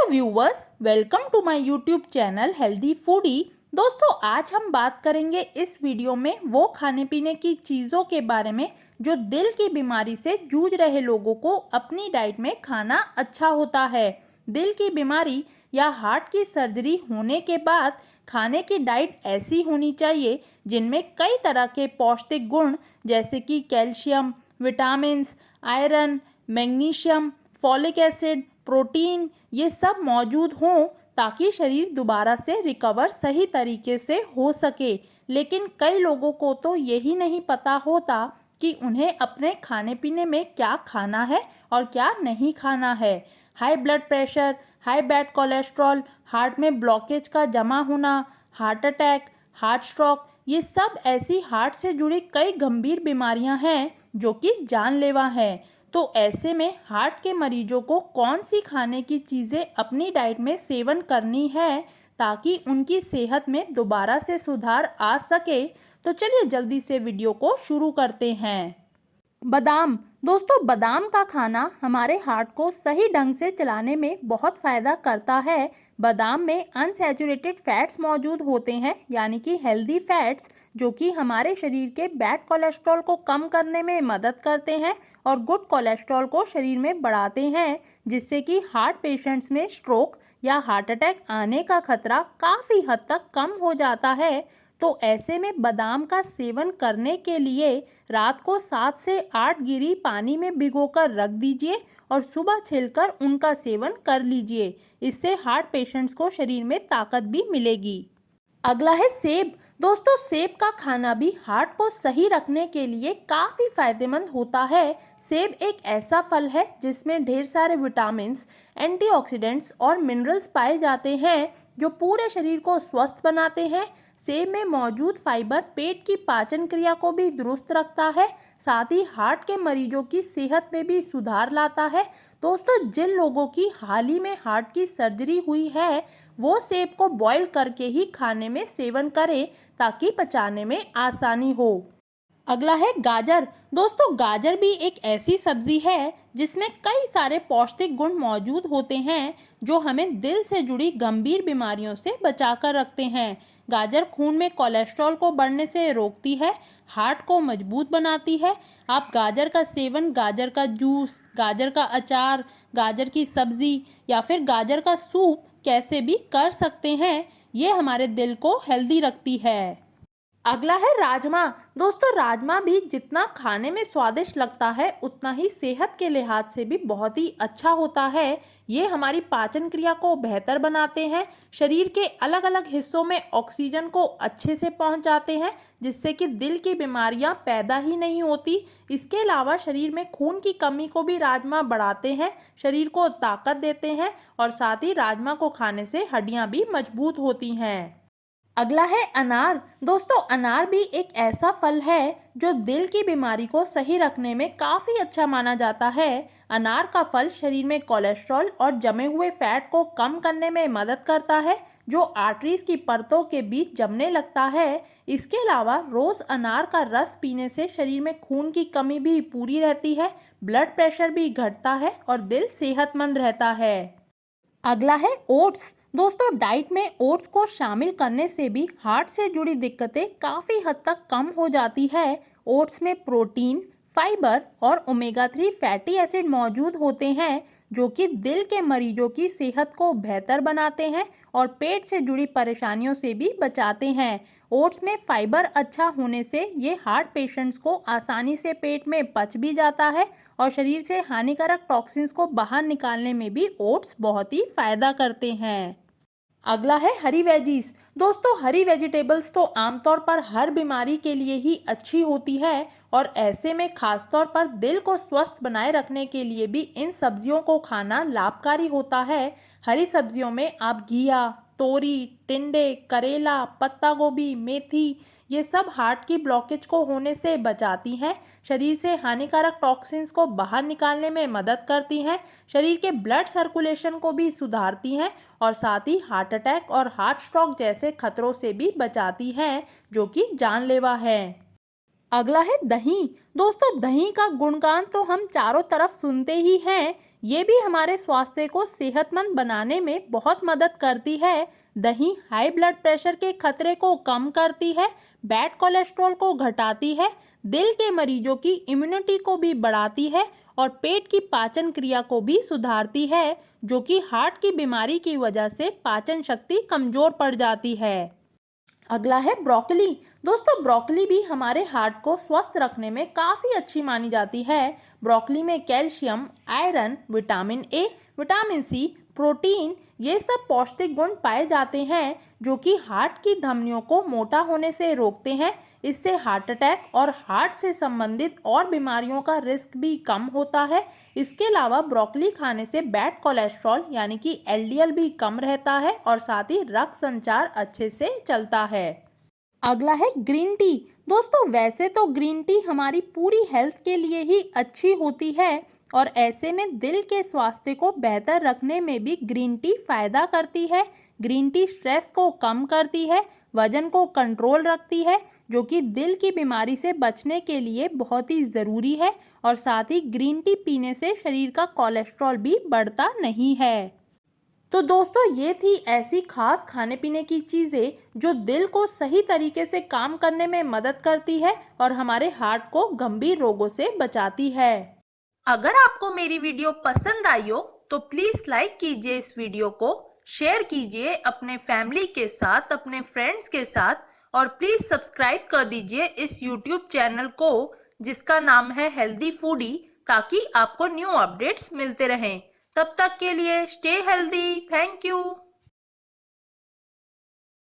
Viewers, welcome to my YouTube channel Healthy Foodie. दोस्तों, आज हम बात करेंगे इस वीडियो में वो खाने पीने की चीज़ों के बारे में जो दिल की बीमारी से जूझ रहे लोगों को अपनी डाइट में खाना अच्छा होता है। दिल की बीमारी या हार्ट की सर्जरी होने के बाद खाने की डाइट ऐसी होनी चाहिए जिनमें कई तरह के पौष्टिक गुण जैसे कि calcium, vitamins, iron, magnesium, folic acid, protein ये सब मौजूद हों ताकि शरीर दोबारा से रिकवर सही तरीके से हो सके। लेकिन कई लोगों को तो यही नहीं पता होता कि उन्हें अपने खाने पीने में क्या खाना है और क्या नहीं खाना है। High blood pressure, high bad cholesterol, heart में ब्लॉकेज का जमा होना, हार्ट अटैक, हार्ट स्ट्रोक ये सब ऐसी हार्ट से जुड़ी कई गंभीर बीमारियां हैं जो कि जानलेवा हैं। तो ऐसे में हार्ट के मरीजों को कौन सी खाने की चीज़ें अपनी डाइट में सेवन करनी है ताकि उनकी सेहत में दोबारा से सुधार आ सके। तो चलिए जल्दी से वीडियो को शुरू करते हैं। बादाम। दोस्तों, बादाम का खाना हमारे हार्ट को सही ढंग से चलाने में बहुत फ़ायदा करता है। बादाम में अनसैचुरेटेड फैट्स मौजूद होते हैं, यानी कि हेल्दी फैट्स, जो कि हमारे शरीर के बैड कोलेस्ट्रॉल को कम करने में मदद करते हैं और गुड कोलेस्ट्रॉल को शरीर में बढ़ाते हैं, जिससे कि हार्ट पेशेंट्स में स्ट्रोक या हार्ट अटैक आने का खतरा काफ़ी हद तक कम हो जाता है। तो ऐसे में बादाम का सेवन करने के लिए रात को 7 से 8 गिरी पानी में भिगोकर रख दीजिए और सुबह छीलकर उनका सेवन कर लीजिए। इससे हार्ट पेशेंट्स को शरीर में ताकत भी मिलेगी। अगला है सेब। दोस्तों, सेब का खाना भी हार्ट को सही रखने के लिए काफ़ी फायदेमंद होता है। सेब एक ऐसा फल है जिसमें ढेर सारे विटामिन्स, एंटीऑक्सीडेंट्स और मिनरल्स पाए जाते हैं जो पूरे शरीर को स्वस्थ बनाते हैं। सेब में मौजूद फाइबर पेट की पाचन क्रिया को भी दुरुस्त रखता है, साथ ही हार्ट के मरीजों की सेहत में भी सुधार लाता है। दोस्तों, जिन लोगों की हाल ही में हार्ट की सर्जरी हुई है वो सेब को बॉईल करके ही खाने में सेवन करें ताकि पचाने में आसानी हो। अगला है गाजर। दोस्तों, गाजर भी एक ऐसी सब्जी है जिसमें कई सारे पौष्टिक गुण मौजूद होते हैं जो हमें दिल से जुड़ी गंभीर बीमारियों से बचाकर रखते हैं। गाजर खून में कोलेस्ट्रॉल को बढ़ने से रोकती है, हार्ट को मजबूत बनाती है। आप गाजर का सेवन गाजर का जूस, गाजर का अचार, गाजर की सब्जी या फिर गाजर का सूप कैसे भी कर सकते हैं। ये हमारे दिल को हेल्दी रखती है। अगला है राजमा। दोस्तों, राजमा भी जितना खाने में स्वादिष्ट लगता है उतना ही सेहत के लिहाज से भी बहुत ही अच्छा होता है। ये हमारी पाचन क्रिया को बेहतर बनाते हैं, शरीर के अलग अलग हिस्सों में ऑक्सीजन को अच्छे से पहुंचाते हैं, जिससे कि दिल की बीमारियां पैदा ही नहीं होती। इसके अलावा शरीर में खून की कमी को भी राजमा बढ़ाते हैं, शरीर को ताकत देते हैं और साथ ही राजमा को खाने से हड्डियां भी मजबूत होती हैं। अगला है अनार। दोस्तों, अनार भी एक ऐसा फल है जो दिल की बीमारी को सही रखने में काफ़ी अच्छा माना जाता है। अनार का फल शरीर में कोलेस्ट्रॉल और जमे हुए फैट को कम करने में मदद करता है जो आर्टरीज की परतों के बीच जमने लगता है। इसके अलावा रोज़ अनार का रस पीने से शरीर में खून की कमी भी पूरी रहती है, ब्लड प्रेशर भी घटता है और दिल सेहतमंद रहता है। अगला है ओट्स। दोस्तों, डाइट में ओट्स को शामिल करने से भी हार्ट से जुड़ी दिक्कतें काफ़ी हद तक कम हो जाती है। ओट्स में प्रोटीन, फाइबर और ओमेगा 3 फैटी एसिड मौजूद होते हैं जो कि दिल के मरीजों की सेहत को बेहतर बनाते हैं और पेट से जुड़ी परेशानियों से भी बचाते हैं। ओट्स में फाइबर अच्छा होने से ये हार्ट पेशेंट्स को आसानी से पेट में पच भी जाता है और शरीर से हानिकारक टॉक्सिन्स को बाहर निकालने में भी ओट्स बहुत ही फायदा करते हैं। अगला है हरी वेजीज। दोस्तों, हरी वेजिटेबल्स तो आमतौर पर हर बीमारी के लिए ही अच्छी होती है और ऐसे में खासतौर पर दिल को स्वस्थ बनाए रखने के लिए भी इन सब्जियों को खाना लाभकारी होता है। हरी सब्जियों में आप घिया, तोरी, टिंडे, करेला, पत्ता गोभी, मेथी ये सब हार्ट की ब्लॉकेज को होने से बचाती हैं, शरीर से हानिकारक टॉक्सिन्स को बाहर निकालने में मदद करती हैं, शरीर के ब्लड सर्कुलेशन को भी सुधारती हैं और साथ ही हार्ट अटैक और हार्ट स्ट्रोक जैसे खतरों से भी बचाती हैं जो कि जानलेवा है। अगला है दही। दोस्तों, दही का गुणगान तो हम चारों तरफ सुनते ही हैं। ये भी हमारे स्वास्थ्य को सेहतमंद बनाने में बहुत मदद करती है। दही हाई ब्लड प्रेशर के खतरे को कम करती है, बैड कोलेस्ट्रॉल को घटाती है, दिल के मरीजों की इम्यूनिटी को भी बढ़ाती है और पेट की पाचन क्रिया को भी सुधारती है, जो कि हार्ट की बीमारी की वजह से पाचन शक्ति कमजोर पड़ जाती है। अगला है ब्रोकली। दोस्तों, ब्रोकली भी हमारे हार्ट को स्वस्थ रखने में काफ़ी अच्छी मानी जाती है। ब्रोकली में calcium, iron, vitamin A, vitamin C, protein, ये सब पौष्टिक गुण पाए जाते हैं, जो कि हार्ट की धमनियों को मोटा होने से रोकते हैं। इससे हार्ट अटैक और हार्ट से संबंधित और बीमारियों का रिस्क भी कम होता है। इसके अलावा ब्रोकली खाने से बैड कोलेस्ट्रॉल यानी कि एलडीएल भी कम रहता है और साथ ही रक्त संचार अच्छे से चलता है। अगला है ग्रीन टी। दोस्तों, वैसे तो ग्रीन टी हमारी पूरी हेल्थ के लिए ही अच्छी होती है और ऐसे में दिल के स्वास्थ्य को बेहतर रखने में भी ग्रीन टी फायदा करती है। ग्रीन टी स्ट्रेस को कम करती है, वजन को कंट्रोल रखती है, जो कि दिल की बीमारी से बचने के लिए बहुत ही ज़रूरी है और साथ ही ग्रीन टी पीने से शरीर का कोलेस्ट्रॉल भी बढ़ता नहीं है। तो दोस्तों, ये थी ऐसी खास खाने पीने की चीज़ें जो दिल को सही तरीके से काम करने में मदद करती है और हमारे हार्ट को गंभीर रोगों से बचाती है। अगर आपको मेरी वीडियो पसंद आई हो तो प्लीज़ लाइक कीजिए इस वीडियो को, शेयर कीजिए अपने फैमिली के साथ, अपने फ्रेंड्स के साथ और प्लीज़ सब्सक्राइब कर दीजिए इस यूट्यूब चैनल को जिसका नाम है हेल्दी फूडी, ताकि आपको न्यू अपडेट्स मिलते रहें। तब तक के लिए स्टे हेल्दी। Thank you.